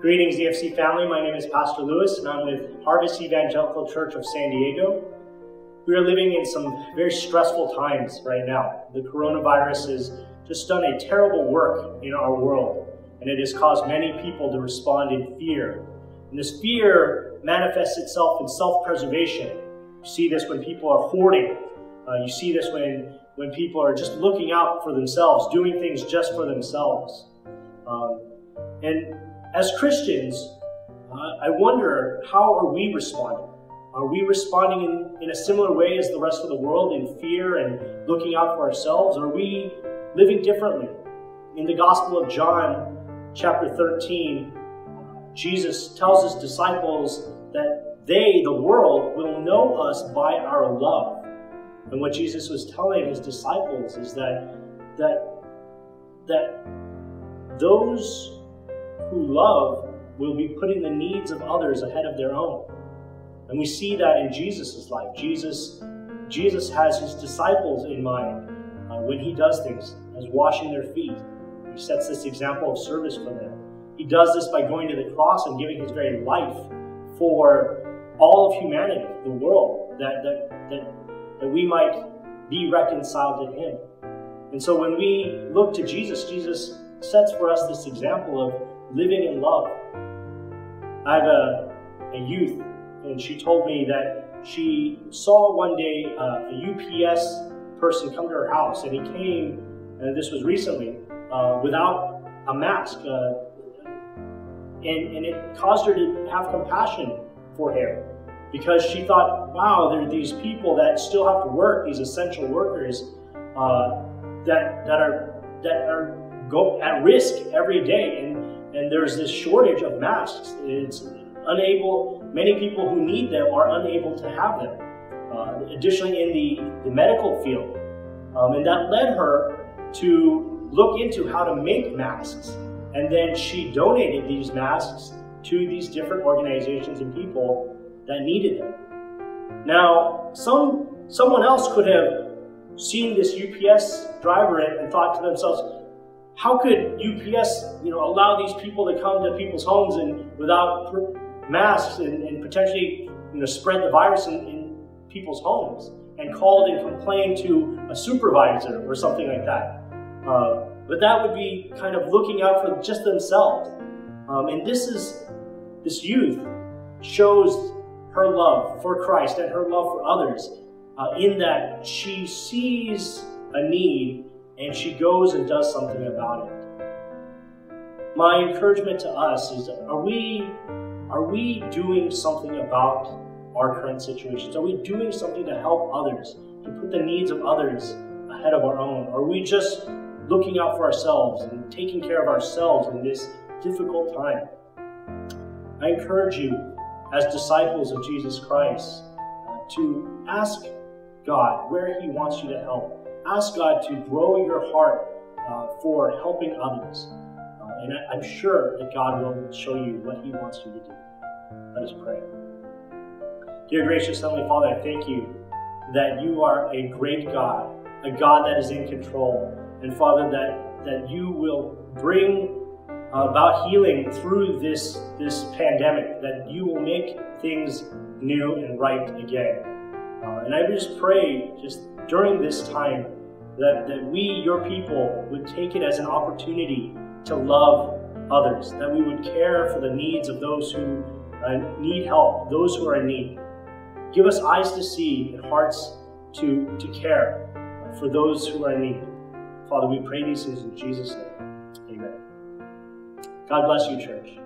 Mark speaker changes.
Speaker 1: Greetings, EFC family. My name is Pastor Lewis, and I'm with Harvest Evangelical Church of San Diego. We are living in some very stressful times right now. The coronavirus has just done a terrible work in our world, and it has caused many people to respond in fear. And this fear manifests itself in self-preservation. You see this when people are hoarding. You see this when people are just looking out for themselves, doing things just for themselves. And as Christians, I wonder, how are we responding? Are we responding in a similar way as the rest of the world, in fear and looking out for ourselves? Or are we living differently? In the Gospel of John, chapter 13, Jesus tells his disciples that they, the world, will know us by our love. And what Jesus was telling his disciples is that those who love will be putting the needs of others ahead of their own. And we see that in Jesus' life. Jesus has his disciples in mind when he does things, as washing their feet. He sets this example of service for them. He does this by going to the cross and giving his very life for all of humanity, the world, that we might be reconciled to him. And so when we look to Jesus, Jesus sets for us this example of living in love. I have a youth, and she told me that she saw one day a UPS person come to her house, and he came, and this was recently, without a mask. And it caused her to have compassion for him, because she thought, wow, there are these people that still have to work, these essential workers that are at risk every day, and there's this shortage of masks. It's unable. Many people who need them are unable to have them. Additionally, in the medical field, and that led her to look into how to make masks. And then she donated these masks to these different organizations and people that needed them. Now, someone else could have seen this UPS driver and thought to themselves, how could UPS, allow these people to come to people's homes and without masks and potentially, spread the virus in people's homes, and called and complained to a supervisor or something like that. But that would be kind of looking out for just themselves. And this youth shows her love for Christ and her love for others in that she sees a need and she goes and does something about it. My encouragement to us is, are we doing something about our current situations? Are we doing something to help others, to put the needs of others ahead of our own? Are we just looking out for ourselves and taking care of ourselves in this difficult time? I encourage you, as disciples of Jesus Christ, to ask God where he wants you to help. Ask God to grow your heart for helping others. And I'm sure that God will show you what he wants you to do. Let us pray. Dear gracious Heavenly Father, I thank you that you are a great God, a God that is in control. And Father, that you will bring about healing through this pandemic, that you will make things new and right again. And I just pray, just during this time, that we, your people, would take it as an opportunity to love others, that we would care for the needs of those who need help, those who are in need. Give us eyes to see and hearts to care for those who are in need. Father, we pray these things in Jesus' name. Amen. God bless you, church.